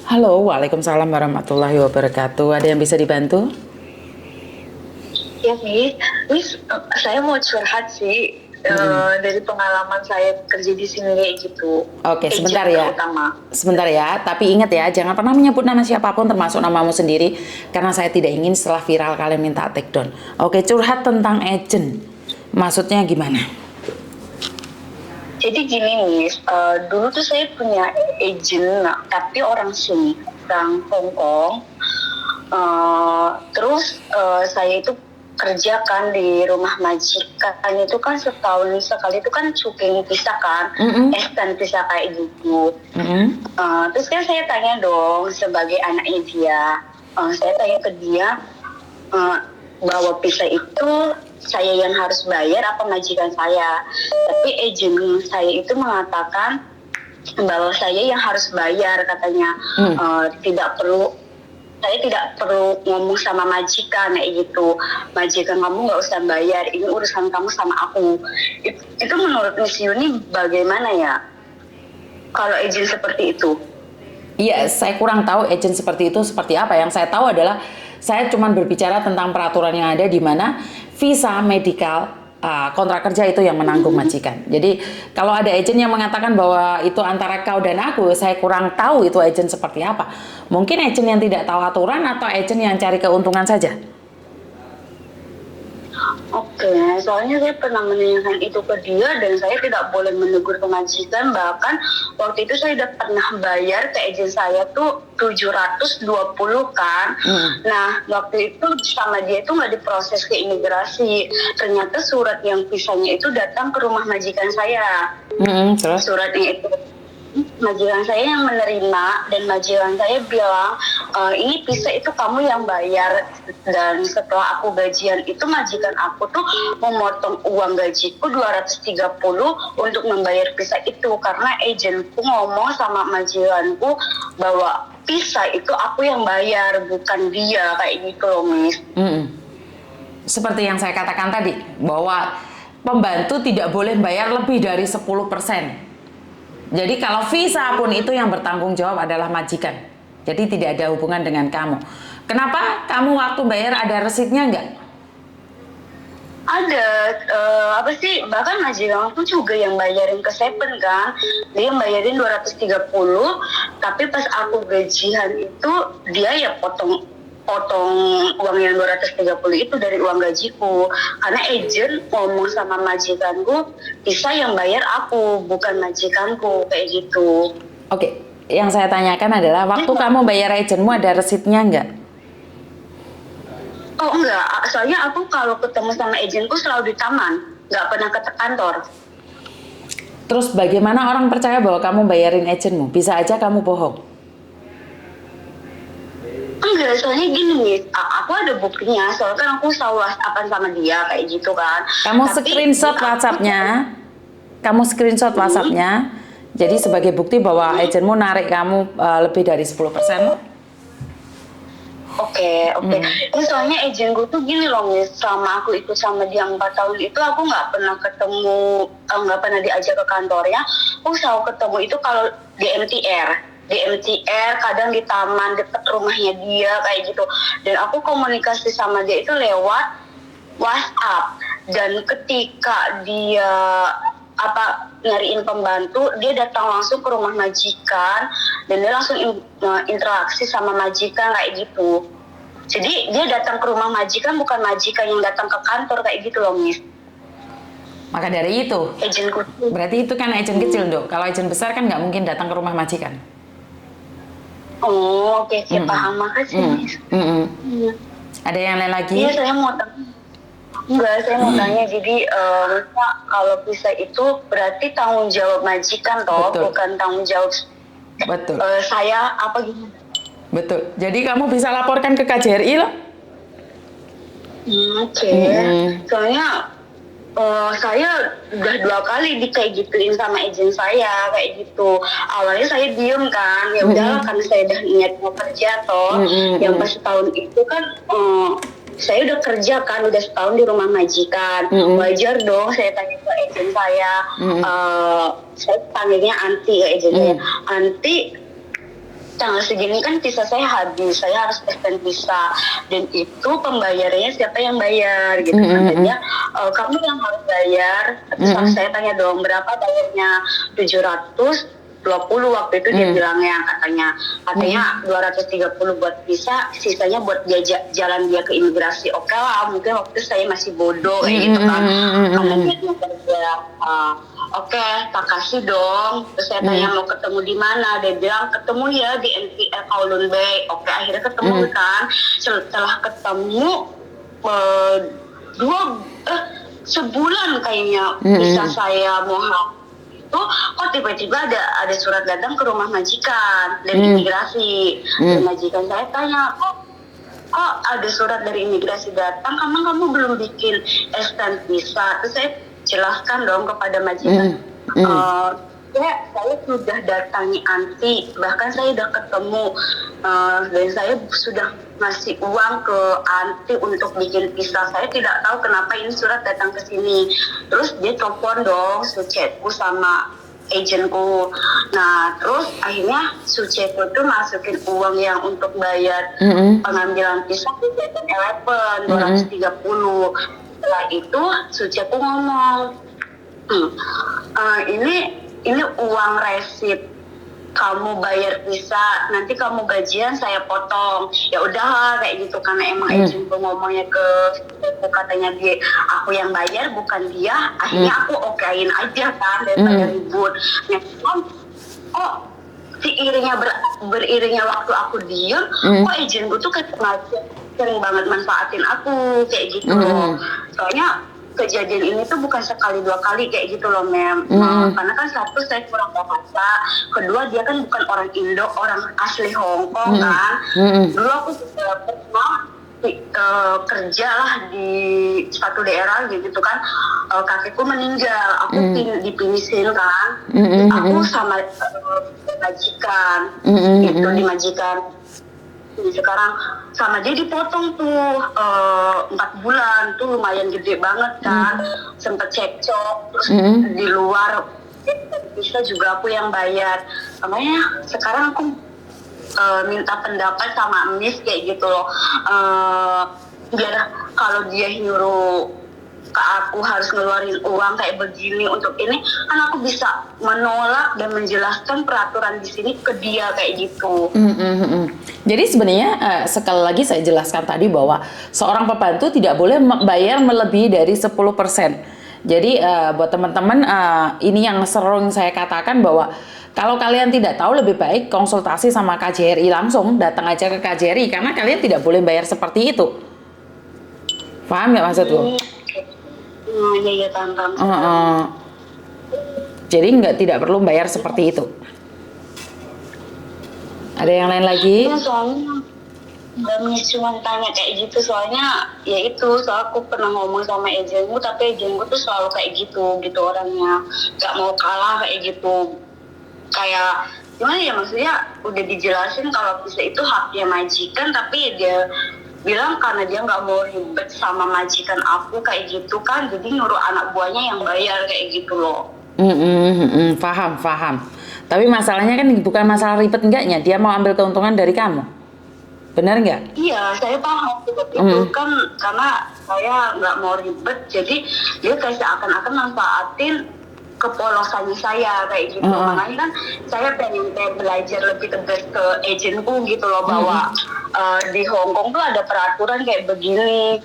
Halo, Waalaikumsalam warahmatullahi wabarakatuh. Ada yang bisa dibantu? Ya, Miss, saya mau curhat sih dari pengalaman saya kerja di sini kayak gitu. Oke, sebentar Agent ya. terutama. Sebentar ya, tapi ingat ya, jangan pernah menyebut nama siapapun termasuk namamu sendiri karena saya tidak ingin setelah viral kalian minta take down. Oke, curhat tentang agent. Maksudnya gimana? Jadi gini, Miss, dulu tuh saya punya agent, nah, tapi orang sini, orang Hong Kong. Terus saya itu kerja kan di rumah majikan itu kan setahun sekali itu kan syuting pisah kan, stand pisah kayak gitu. Terus kan saya tanya dong sebagai anaknya dia, saya tanya ke dia bahwa pisah itu saya yang harus bayar apa majikan saya. Tapi agent saya itu mengatakan bahwa saya yang harus bayar katanya. Tidak perlu, saya tidak perlu ngomong sama majikan kayak gitu. Majikan kamu nggak usah bayar, ini urusan kamu sama aku. Itu menurut Miss Yuni bagaimana ya kalau agent seperti itu? Iya, saya kurang tahu agent seperti itu seperti apa. Yang saya tahu adalah saya cuma berbicara tentang peraturan yang ada di mana visa medical kontrak kerja itu yang menanggung majikan. Jadi kalau ada agent yang mengatakan bahwa itu antara kau dan aku, saya kurang tahu itu agent seperti apa. Mungkin agent yang tidak tahu aturan atau agent yang cari keuntungan saja. Oke, soalnya saya pernah menanyakan itu ke dia dan saya tidak boleh menegur ke majikan. Bahkan waktu itu saya udah pernah bayar ke agent saya tuh 720 kan. Nah, waktu itu sama dia itu nggak diproses ke imigrasi. Ternyata surat yang visanya itu datang ke rumah majikan saya. Terus? Suratnya itu majikan saya yang menerima dan majikan saya bilang ini visa itu kamu yang bayar. Dan setelah aku gajian itu majikan aku tuh memotong uang gajiku 230 untuk membayar visa itu karena agentku ngomong sama majikanku bahwa visa itu aku yang bayar bukan dia kayak gitu loh, Miss. Seperti yang saya katakan tadi, bahwa pembantu tidak boleh bayar lebih dari 10%. Jadi kalau visa pun itu yang bertanggung jawab adalah majikan. Jadi tidak ada hubungan dengan kamu. Kenapa kamu waktu bayar ada resitnya enggak? Ada, apa sih, bahkan majikan aku juga yang bayarin ke Seven kan. Dia bayarin 230, tapi pas aku gajian itu dia ya potong uang yang 230 itu dari uang gajiku. Karena agent ngomong sama majikanku, bisa yang bayar aku, bukan majikanku, kayak gitu. Oke, yang saya tanyakan adalah waktu kamu bayar agentmu ada resitnya enggak? Oh enggak, soalnya aku kalau ketemu sama agentku selalu di taman, nggak pernah ke kantor. Terus bagaimana orang percaya bahwa kamu bayarin agentmu? Bisa aja kamu bohong. Enggak, soalnya gini nih, aku ada buktinya, soalnya kan aku selalu WhatsAppan sama dia kayak gitu kan. Kamu Tapi screenshot WhatsApp-nya. Kamu screenshot WhatsApp-nya. Jadi sebagai bukti bahwa agentmu narik kamu lebih dari 10%. Oke. Ini soalnya agentku tuh gini loh, Miss, selama aku ikut sama dia 4 tahun itu aku nggak pernah ketemu, nggak pernah diajak ke kantornya. Aku selalu ketemu itu kalau di MTR, kadang di taman dekat rumahnya dia kayak gitu. Dan aku komunikasi sama dia itu lewat WhatsApp. Dan ketika dia nyariin pembantu, dia datang langsung ke rumah majikan dan dia langsung interaksi sama majikan kayak gitu. Jadi dia datang ke rumah majikan, bukan majikan yang datang ke kantor kayak gitu loh, Miss. Maka dari itu, Agentku. berarti itu kan agent kecil, Dok. Kalau agent besar kan nggak mungkin datang ke rumah majikan. Oh, oke, paham. Makasih, Miss. Ada yang lain lagi? Iya, saya mau tanya. Enggak, saya mau tanya. Jadi, kalau visa itu berarti tanggung jawab majikan toh, Betul. bukan tanggung jawab Betul. saya apa gimana? Betul. Jadi kamu bisa laporkan ke KJRI loh. Oke. Soalnya saya udah 2 kali kayak gituin sama agent saya kayak gitu. Awalnya saya diem kan, ya udahlah karena saya udah niat mau kerja toh. Yang pas setahun itu kan saya udah kerja kan, udah setahun di rumah majikan. Wajar dong saya tanya ke agent saya. Saya panggilnya Anti ke agent saya. Anti, tanggal segini kan visa saya habis, saya harus extend visa, dan itu pembayarannya siapa yang bayar gitu kan. Jadi kamu yang harus bayar. Terus saya tanya dong, berapa bayarnya? 720 waktu itu dia bilangnya, katanya 230 buat visa, sisanya buat dia jalan dia ke imigrasi. Oke lah, mungkin waktu itu saya masih bodoh kayak gitu kan, karena dia mau kerja. Oke, tak kasih dong. Terus saya tanya mau ketemu di mana, dia bilang ketemu ya di NPR Kowloon Bay. Oke, akhirnya ketemu kan. Setelah ketemu sebulan kayaknya bisa saya mau itu, kok tiba-tiba ada surat datang ke rumah majikan dari imigrasi. Dan majikan saya tanya, kok ada surat dari imigrasi datang, kamu belum bikin extend visa? Terus saya jelaskan dong kepada majikan, saya sudah datangi anti, bahkan saya sudah ketemu, dan saya sudah ngasih uang ke anti untuk bikin visa. Saya tidak tahu kenapa ini surat datang ke sini. Terus dia telepon dong sucetku sama agenku. Nah terus akhirnya sucetku tuh masukin uang yang untuk bayar pengambilan visa di 7-Eleven 230. Setelah itu sucetku ngomong, ini uang resit kamu bayar visa, nanti kamu gajian saya potong. Ya udah kayak gitu, karena emang agent ngomongnya ke aku, katanya dia aku yang bayar bukan dia. Akhirnya aku okein aja kan daripada ribut. Nah, kok beriringnya waktu aku diem, kok agent gue tuh sering banget manfaatin aku kayak gitu loh. Soalnya kejadian ini tuh bukan sekali dua kali kayak gitu loh, Mem. Karena kan satu, saya kurang bahasa, kedua dia kan bukan orang Indo, orang asli Hong Kong kan. Dulu aku juga pernah kerja lah di suatu daerah gitu kan, kakekku meninggal, aku dipinisin kan, aku sama majikan itu di majikan. Jadi sekarang sama dia dipotong tuh 4 bulan tuh, lumayan gede banget kan. Sempet cekcok, terus di luar bisa juga aku yang bayar. Makanya sekarang aku minta pendapat sama Miss kayak gitu loh, biar kalau dia nyuruh ke aku harus ngeluarin uang kayak begini untuk ini, kan aku bisa menolak dan menjelaskan peraturan di sini ke dia kayak gitu. Jadi sebenarnya sekali lagi saya jelaskan tadi bahwa seorang pembantu tidak boleh bayar melebihi dari 10%. Jadi buat teman-teman, ini yang sering saya katakan bahwa kalau kalian tidak tahu, lebih baik konsultasi sama KJRI langsung, datang aja ke KJRI, karena kalian tidak boleh bayar seperti itu. Paham nggak maksudku? Iya, paham. Jadi tidak perlu bayar seperti itu. Ada yang lain lagi? Ya, soalnya Mbak cuma tanya kayak gitu, soalnya ya itu, soal aku pernah ngomong sama agentku, tapi agentku tuh selalu kayak gitu orangnya, gak mau kalah kayak gitu. Kayak gimana ya, maksudnya udah dijelasin kalau bisa itu haknya majikan, tapi dia bilang karena dia nggak mau ribet sama majikan aku kayak gitu kan, jadi nyuruh anak buahnya yang bayar kayak gitu loh. Paham. Tapi masalahnya kan bukan masalah ribet enggaknya, dia mau ambil keuntungan dari kamu, benar nggak? Iya, saya paham itu kan, karena saya nggak mau ribet, jadi dia kayak seakan-akan manfaatin kepolosannya saya kayak gitu. Makanya kan saya pengen belajar lebih tegas ke agentku gitu loh, bahwa di Hong Kong tuh ada peraturan kayak begini,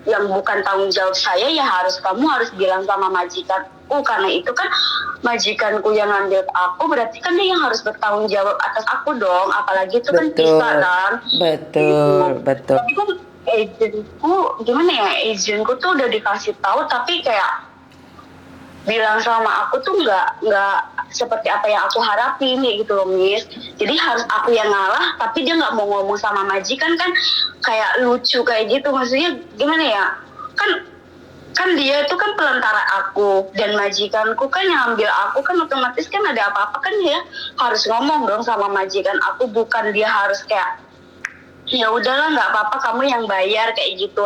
yang bukan tanggung jawab saya ya kamu harus bilang sama majikanku, karena itu kan majikanku yang ngambil aku, berarti kan dia yang harus bertanggung jawab atas aku dong, apalagi itu kan bisa kan. Betul. Tapi kan agentku gimana ya, agentku tuh udah dikasih tahu, tapi kayak bilang sama aku tuh nggak seperti apa yang aku harapin gitu loh, Miss. Jadi harus aku yang ngalah, tapi dia nggak mau ngomong sama majikan, kan kayak lucu kayak gitu. Maksudnya gimana ya, kan dia itu kan pelantara aku, dan majikanku kan yang ambil aku, kan otomatis kan ada apa-apa kan dia harus ngomong dong sama majikan aku, bukan dia harus kayak ya udahlah nggak apa-apa kamu yang bayar kayak gitu.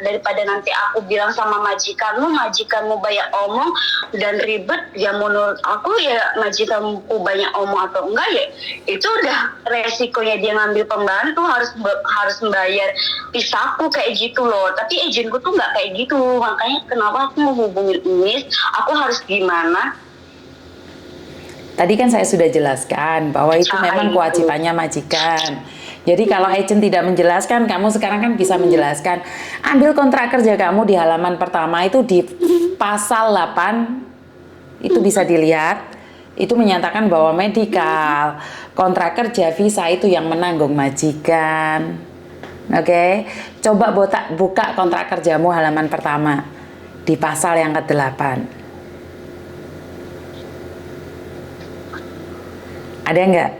daripada nanti aku bilang sama majikanmu banyak omong dan ribet, ya menurut aku ya majikanmu banyak omong atau enggak ya itu udah resikonya dia ngambil pembantu, harus membayar pisahku kayak gitu loh. Tapi agentku tuh nggak kayak gitu, makanya kenapa aku mau hubungin Umis, aku harus gimana. Tadi kan saya sudah jelaskan bahwa itu memang kewajibannya majikan. Jadi kalau agent tidak menjelaskan, kamu sekarang kan bisa menjelaskan. Ambil kontrak kerja kamu di halaman pertama itu di pasal 8, itu bisa dilihat. Itu menyatakan bahwa medikal, kontrak kerja, visa itu yang menanggung majikan. Oke, coba buka kontrak kerjamu halaman pertama di pasal yang ke-8. Ada nggak?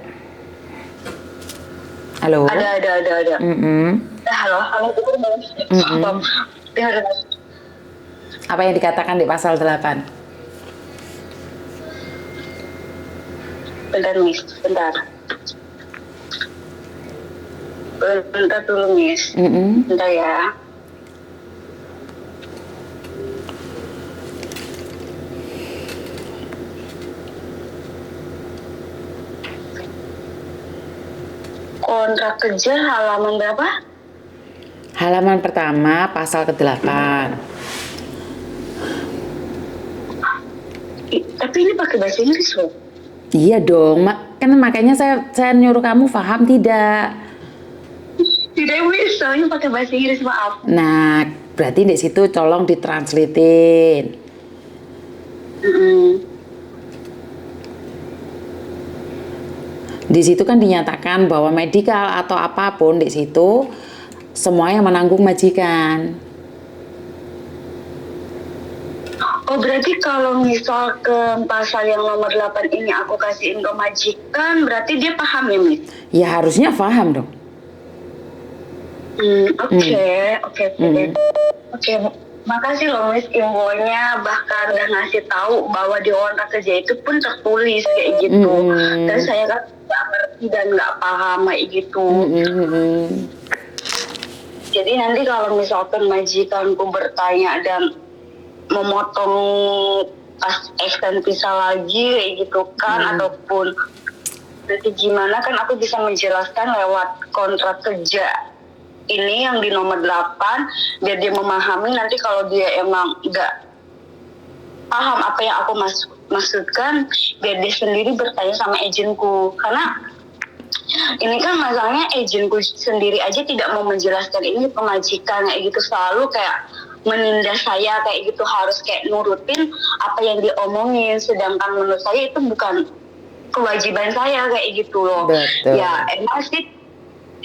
Halo? Ada. Halo. Apa yang dikatakan di pasal 8? Bentar, Miss. Bentar dulu, Miss. Bentar ya. Kontrak kerja halaman berapa? Halaman pertama, pasal ke-8. Tapi ini pakai bahasa Inggris loh. Iya dong, kan makanya saya nyuruh kamu paham tidak? Tidak bisa, ini pakai bahasa Inggris, maaf. Nah, berarti di situ tolong ditranslatein. Di situ kan dinyatakan bahwa medikal atau apapun di situ semua yang menanggung majikan. Oh, berarti kalau misal ke pasal yang nomor 8 ini aku kasihin ke majikan, berarti dia paham ya, Miss? Ya harusnya paham dong. Oke. Makasih loh, Miss, infonya, bahkan udah ngasih tahu bahwa di kontrak kerja itu pun tertulis kayak gitu. Dan saya kan nggak ngerti dan nggak paham kayak gitu. Jadi nanti kalau misalkan majikanku bertanya dan memotong extend visa lagi kayak gitu kan, ataupun nanti gimana, kan aku bisa menjelaskan lewat kontrak kerja ini yang di nomor 8, biar dia memahami. Nanti kalau dia emang nggak paham apa yang aku maksudkan, biar dia sendiri bertanya sama agentku. Karena ini kan masalahnya agentku sendiri aja tidak mau menjelaskan ini ke majikan kayak gitu, selalu kayak menindas saya kayak gitu, harus kayak nurutin apa yang dia omongin, sedangkan menurut saya itu bukan kewajiban saya kayak gitu loh. Betul. Ya emang sih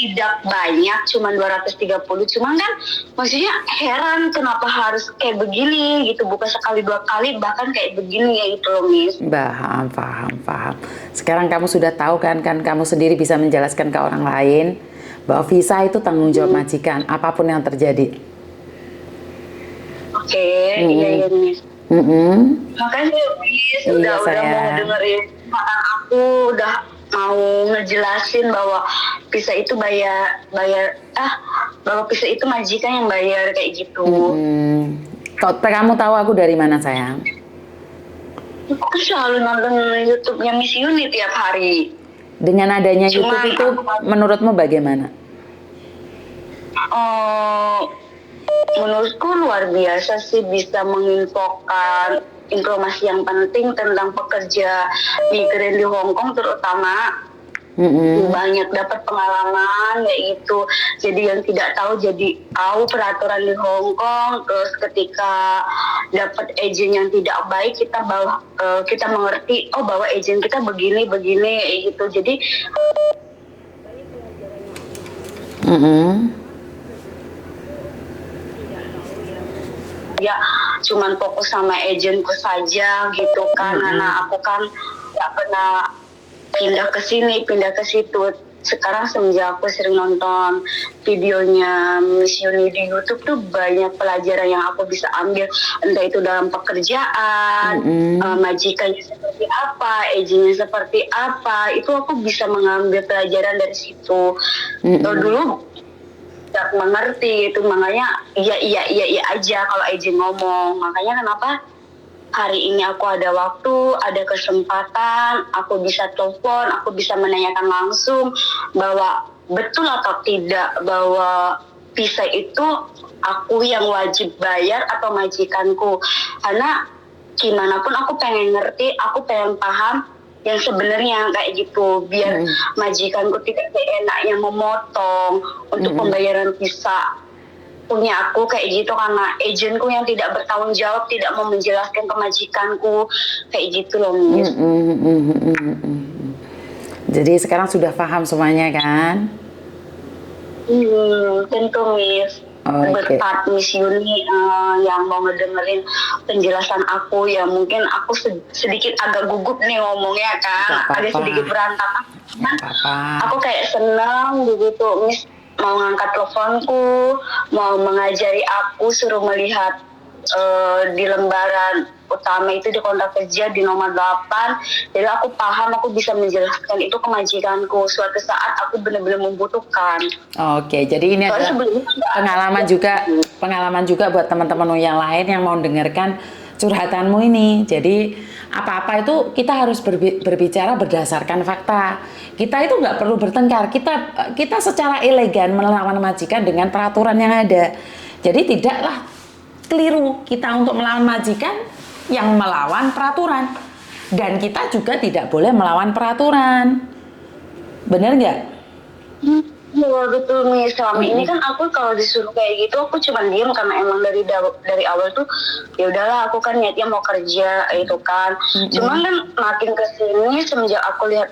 tidak banyak, cuma 230, cuman kan maksudnya heran kenapa harus kayak begini gitu, bukan sekali 2 kali bahkan kayak begini ya gitu loh, Miss. Paham. Sekarang kamu sudah tahu kan kamu sendiri bisa menjelaskan ke orang lain bahwa visa itu tanggung jawab majikan apapun yang terjadi. Oke, iya Miss. Makasih Miss, udah mau dengerin aku, udah mau ngejelasin bahwa visa itu bahwa visa itu majikan yang bayar kayak gitu. Kamu tahu aku dari mana, sayang? Aku selalu nonton YouTube-nya Miss Yuni tiap hari. Dengan adanya YouTube itu menurutmu bagaimana? Menurutku luar biasa sih, bisa menginfokan informasi yang penting tentang pekerja migran di Hong Kong terutama. Banyak dapat pengalaman kayak gitu, jadi yang tidak tahu jadi tahu peraturan di Hong Kong. Terus ketika dapat agent yang tidak baik, kita mengerti bahwa agent kita begini kayak gitu. Jadi ya cuman fokus sama agentku saja gitu kan, karena aku kan nggak pernah pindah ke sini pindah ke situ. Sekarang semenjak aku sering nonton videonya Miss Yuni di YouTube tuh banyak pelajaran yang aku bisa ambil, entah itu dalam pekerjaan, majikannya seperti apa, agentnya seperti apa, itu aku bisa mengambil pelajaran dari situ. Dulu tidak mengerti gitu, makanya iya aja kalau izin ngomong. Makanya kenapa hari ini aku ada waktu, ada kesempatan, aku bisa telepon, aku bisa menanyakan langsung bahwa betul atau tidak bahwa visa itu aku yang wajib bayar atau majikanku. Karena gimana pun aku pengen ngerti, aku pengen paham yang sebenarnya kayak gitu, biar majikanku tidak seenaknya memotong untuk pembayaran visa punya aku kayak gitu, karena agentku yang tidak bertanggung jawab, tidak mau menjelaskan ke majikanku kayak gitu loh, Miss. Jadi sekarang sudah paham semuanya kan? Tentu, Miss. Berkat Miss Yuni yang mau ngedengerin penjelasan aku, ya mungkin aku sedikit agak gugup nih ngomongnya kan, agak sedikit berantakan. Aku kayak senang begitu Miss mau ngangkat teleponku, mau mengajari aku, suruh melihat di lembaran utama itu di kontrak kerja di nomor 8. Jadi aku paham, aku bisa menjelaskan itu ke majikanku suatu saat aku benar-benar membutuhkan. Oke, jadi ini adalah pengalaman juga buat teman-teman yang lain yang mau dengarkan curhatanmu ini. Jadi apa-apa itu kita harus berbicara berdasarkan fakta. Kita itu nggak perlu bertengkar. Kita secara elegan melawan majikan dengan peraturan yang ada. Jadi tidaklah keliru kita untuk melawan majikan yang melawan peraturan, dan kita juga tidak boleh melawan peraturan. Bener nggak? Iya betul nih, selama ini kan aku kalau disuruh kayak gitu aku cuma diem, karena emang dari awal tuh ya udahlah, aku kan niatnya mau kerja itu kan. Cuman kan makin kesini semenjak aku lihat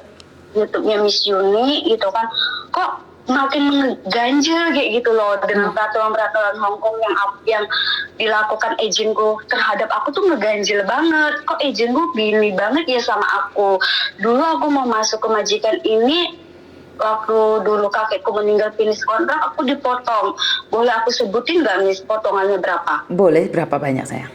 YouTube-nya Miss Yuni gitu kan, kok makin mengganjal kayak gitu loh dengan peraturan-peraturan Hongkong yang dilakukan agentku terhadap aku tuh ngeganjel banget. Kok agentku gini banget ya sama aku. Dulu aku mau masuk ke majikan ini waktu dulu kakekku meninggal finish kontrak, aku dipotong. Boleh aku sebutin nggak Miss potongannya berapa? Boleh, berapa banyak sayang?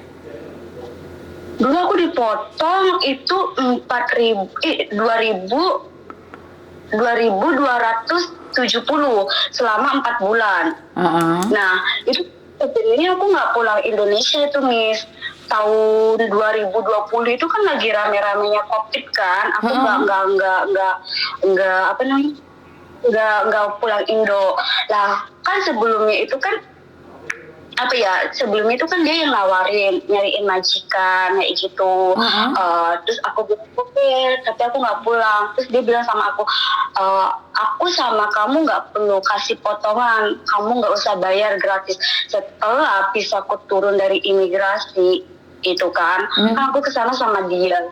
Dulu aku dipotong itu 2.270 selama 4 bulan. Nah itu sebenarnya aku nggak pulang Indonesia itu Miss. Tahun 2020 itu kan lagi rame-ramenya COVID kan. Aku nggak pulang Indo. Lah kan sebelumnya itu kan sebelumnya itu kan dia yang nawarin nyariin majikan kayak gitu. Terus aku bilang oke, tapi aku nggak pulang. Terus dia bilang sama aku sama kamu nggak perlu kasih potongan, kamu nggak usah bayar gratis. Setelah visaku turun dari imigrasi itu kan aku kesana sama dia.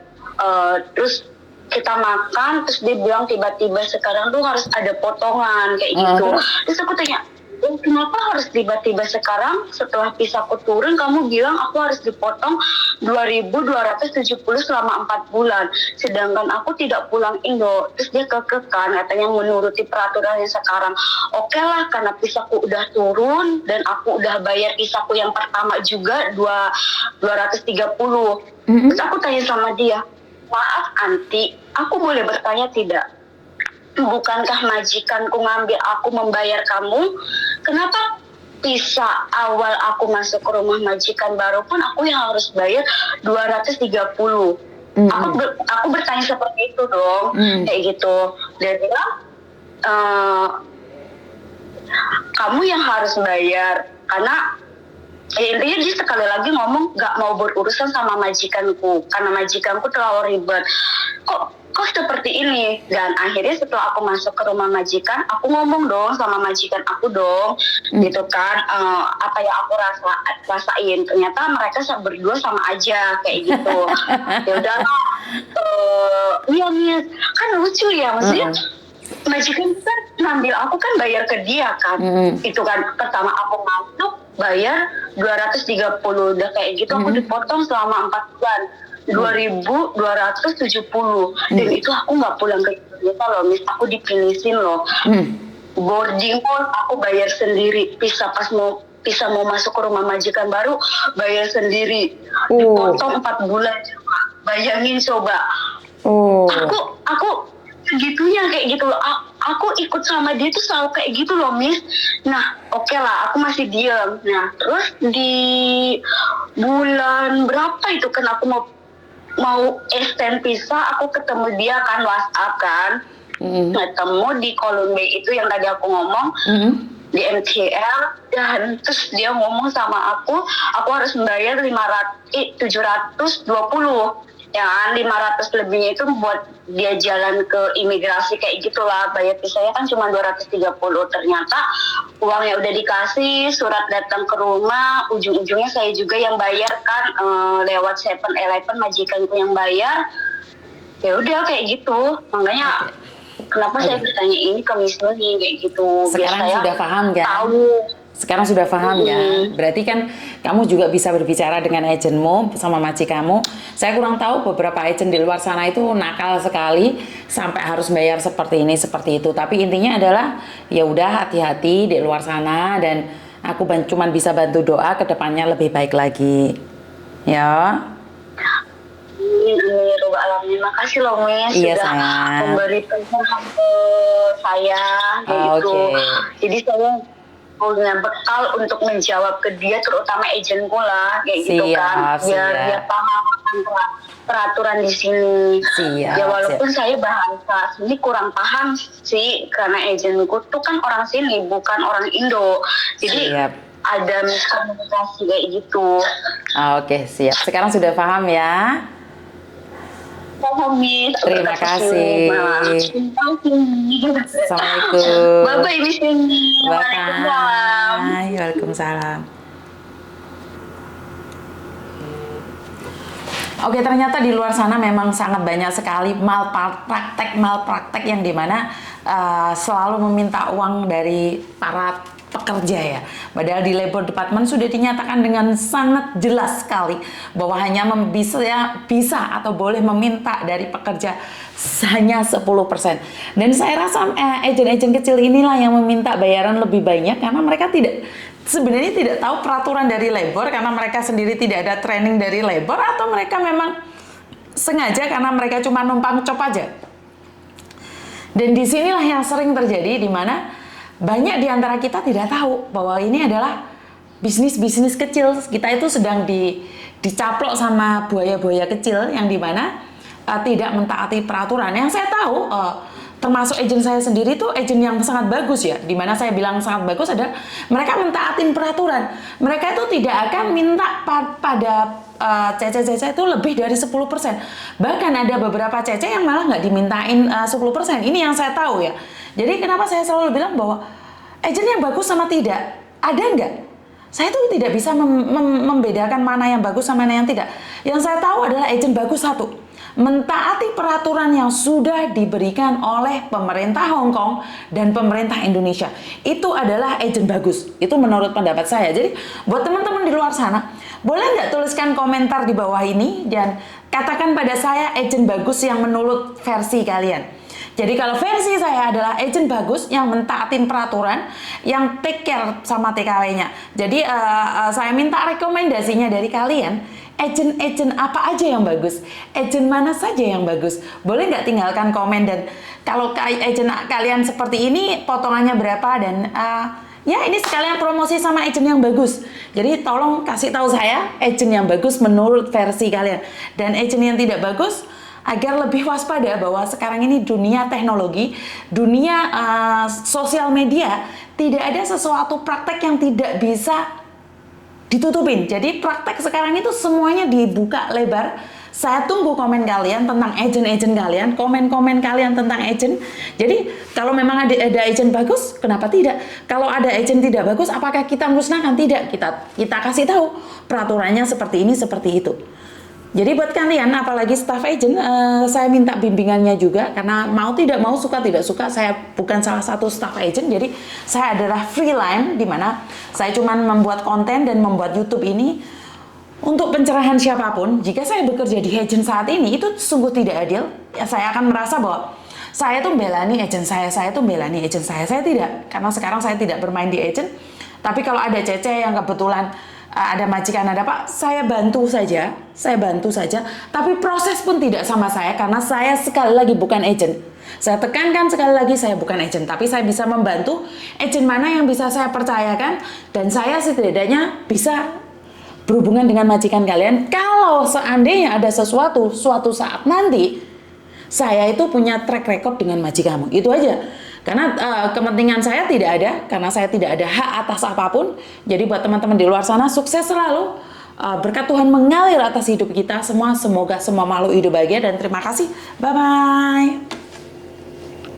Terus kita makan, terus dia bilang tiba-tiba sekarang tuh harus ada potongan kayak gitu. Terus aku tanya, kenapa harus tiba-tiba sekarang setelah visaku turun kamu bilang aku harus dipotong 2.270 selama 4 bulan, sedangkan aku tidak pulang Indo. Terus dia kekekan katanya menuruti peraturan yang sekarang. Oke lah, karena visaku udah turun dan aku udah bayar visaku yang pertama juga 230. Terus aku tanya sama dia, maaf anti, aku boleh bertanya tidak? Bukankah majikanku ngambil aku membayar kamu? Kenapa visa awal aku masuk ke rumah majikan baru pun aku yang harus bayar 230? Aku bertanya seperti itu dong, kayak gitu. Dia bilang, kamu yang harus bayar, karena intinya dia sekali lagi ngomong gak mau berurusan sama majikanku karena majikanku terlalu ribet. Kok seperti ini? Dan akhirnya setelah aku masuk ke rumah majikan, aku ngomong dong sama majikan aku dong, gitu kan, apa yang aku rasain. Ternyata mereka berdua sama aja kayak gitu. Ya udah, iya Miss, kan lucu ya, maksudnya majikan kan ngambil aku kan bayar ke dia kan, itu kan pertama aku masuk bayar 230, udah kayak gitu aku dipotong selama 4 bulan 2.270, dan itu aku nggak pulang ke Indonesia loh Miss, aku dipinisin loh. Boarding pun aku bayar sendiri, bisa mau masuk ke rumah majikan baru bayar sendiri, dipotong 4 bulan coba, bayangin coba. Aku segitunya kayak gitu loh. aku ikut sama dia tuh selalu kayak gitu loh, Miss. Nah, oke lah, aku masih diem. Nah, terus di bulan berapa itu kan aku mau extend visa, aku ketemu dia kan, WhatsApp kan. Ketemu di Columbia itu yang tadi aku ngomong, di MTL, dan terus dia ngomong sama aku harus membayar 720, ya kan, 500 lebihnya itu buat dia jalan ke imigrasi kayak gitulah. Bayar visanya kan cuma 230. Ternyata uangnya udah dikasih, surat datang ke rumah, ujung-ujungnya saya juga yang bayar kan, lewat 7-Eleven majikanku yang bayar. Ya udah kayak gitu. Makanya kenapa saya bertanya ini ke Miss Nuni kayak gitu. Sekarang biar saya sudah paham kan? Tahu. Sekarang sudah paham ya. Berarti kan kamu juga bisa berbicara dengan agenmu sama majikanmu. Saya kurang tahu, beberapa agen di luar sana itu nakal sekali sampai harus bayar seperti ini seperti itu. Tapi intinya adalah ya udah, hati-hati di luar sana, dan aku cuman bisa bantu doa ke depannya lebih baik lagi. Ya. Alamin, makasih loh Miss, Iya, sudah sayang. memberi pencerahan ke saya gitu. Jadi saya punya bekal untuk menjawab ke dia, terutama agenku lah kayak gitu kan, biar dia paham tentang peraturan di sini. Ya walaupun saya bahasa sini kurang paham sih, karena agenku tuh kan orang sini bukan orang Indo, jadi ada miskomunikasi kayak gitu. Oke, siap. Sekarang sudah paham ya? Terima kasih. Assalamualaikum. Bye-bye Miss Nuni. Waalaikumsalam. Waalaikumsalam. Oke, ternyata di luar sana memang sangat banyak sekali malpraktek yang dimana selalu meminta uang dari para pekerja ya. Padahal di labor department sudah dinyatakan dengan sangat jelas sekali bahwa hanya bisa atau boleh meminta dari pekerja hanya 10%. Dan saya rasa agen-agen kecil inilah yang meminta bayaran lebih banyak karena mereka sebenarnya tidak tahu peraturan dari labor, karena mereka sendiri tidak ada training dari labor, atau mereka memang sengaja karena mereka cuma numpang cop aja. Dan disinilah yang sering terjadi, di mana banyak di antara kita tidak tahu bahwa ini adalah bisnis kecil. Kita itu sedang dicaplok sama buaya-buaya kecil yang dimana tidak mentaati peraturan. Yang saya tahu, termasuk agen saya sendiri tuh agen yang sangat bagus ya. Dimana saya bilang sangat bagus adalah mereka mentaatin peraturan. Mereka itu tidak akan minta pada cece itu lebih dari 10%. Bahkan ada beberapa cece yang malah nggak dimintain 10%. Ini yang saya tahu ya. Jadi kenapa saya selalu bilang bahwa agen yang bagus sama tidak, ada nggak? Saya tuh tidak bisa membedakan mana yang bagus sama mana yang tidak. Yang saya tahu adalah agen bagus satu, mentaati peraturan yang sudah diberikan oleh pemerintah Hong Kong dan pemerintah Indonesia. Itu adalah agen bagus. Itu menurut pendapat saya. Jadi buat teman-teman di luar sana, boleh nggak tuliskan komentar di bawah ini dan katakan pada saya agen bagus yang menurut versi kalian. Jadi kalau versi saya adalah agen bagus yang mentaatin peraturan, yang take care sama TKW-nya. Jadi saya minta rekomendasinya dari kalian, agen apa aja yang bagus, agen mana saja yang bagus. Boleh nggak tinggalkan komen, dan kalau agen kalian seperti ini potongannya berapa, dan ya ini sekalian promosi sama agen yang bagus. Jadi tolong kasih tahu saya agen yang bagus menurut versi kalian, dan agen yang tidak bagus agar lebih waspada bahwa sekarang ini dunia teknologi, dunia sosial media, tidak ada sesuatu praktek yang tidak bisa ditutupin. Jadi praktek sekarang itu semuanya dibuka lebar. Saya tunggu komen kalian tentang agen-agen kalian, komen-komen kalian tentang agen. Jadi kalau memang ada agen bagus, kenapa tidak? Kalau ada agen tidak bagus, apakah kita musnahkan? Tidak, kita kasih tahu peraturannya seperti ini, seperti itu. Jadi buat kalian, apalagi staff agent, saya minta bimbingannya juga, karena mau tidak mau, suka tidak suka, saya bukan salah satu staff agent. Jadi saya adalah freelance, di mana saya cuma membuat konten dan membuat YouTube ini untuk pencerahan siapapun. Jika saya bekerja di agent saat ini, itu sungguh tidak adil. Ya, saya akan merasa bahwa saya tuh belani agent saya tuh belani agent saya tidak. Karena sekarang saya tidak bermain di agent. Tapi kalau ada cece yang kebetulan ada majikan, ada Pak, saya bantu saja, tapi proses pun tidak sama saya, karena saya sekali lagi bukan agent. Saya tekankan sekali lagi, saya bukan agent, tapi saya bisa membantu. Agent mana yang bisa saya percayakan, dan saya setidaknya bisa berhubungan dengan majikan kalian. Kalau seandainya ada sesuatu, suatu saat nanti, saya itu punya track record dengan majikanmu. Itu aja. Karena kepentingan saya tidak ada, karena saya tidak ada hak atas apapun. Jadi buat teman-teman di luar sana, sukses selalu. Berkat Tuhan mengalir atas hidup kita semua. Semoga semua makhluk hidup bahagia, dan terima kasih. Bye-bye.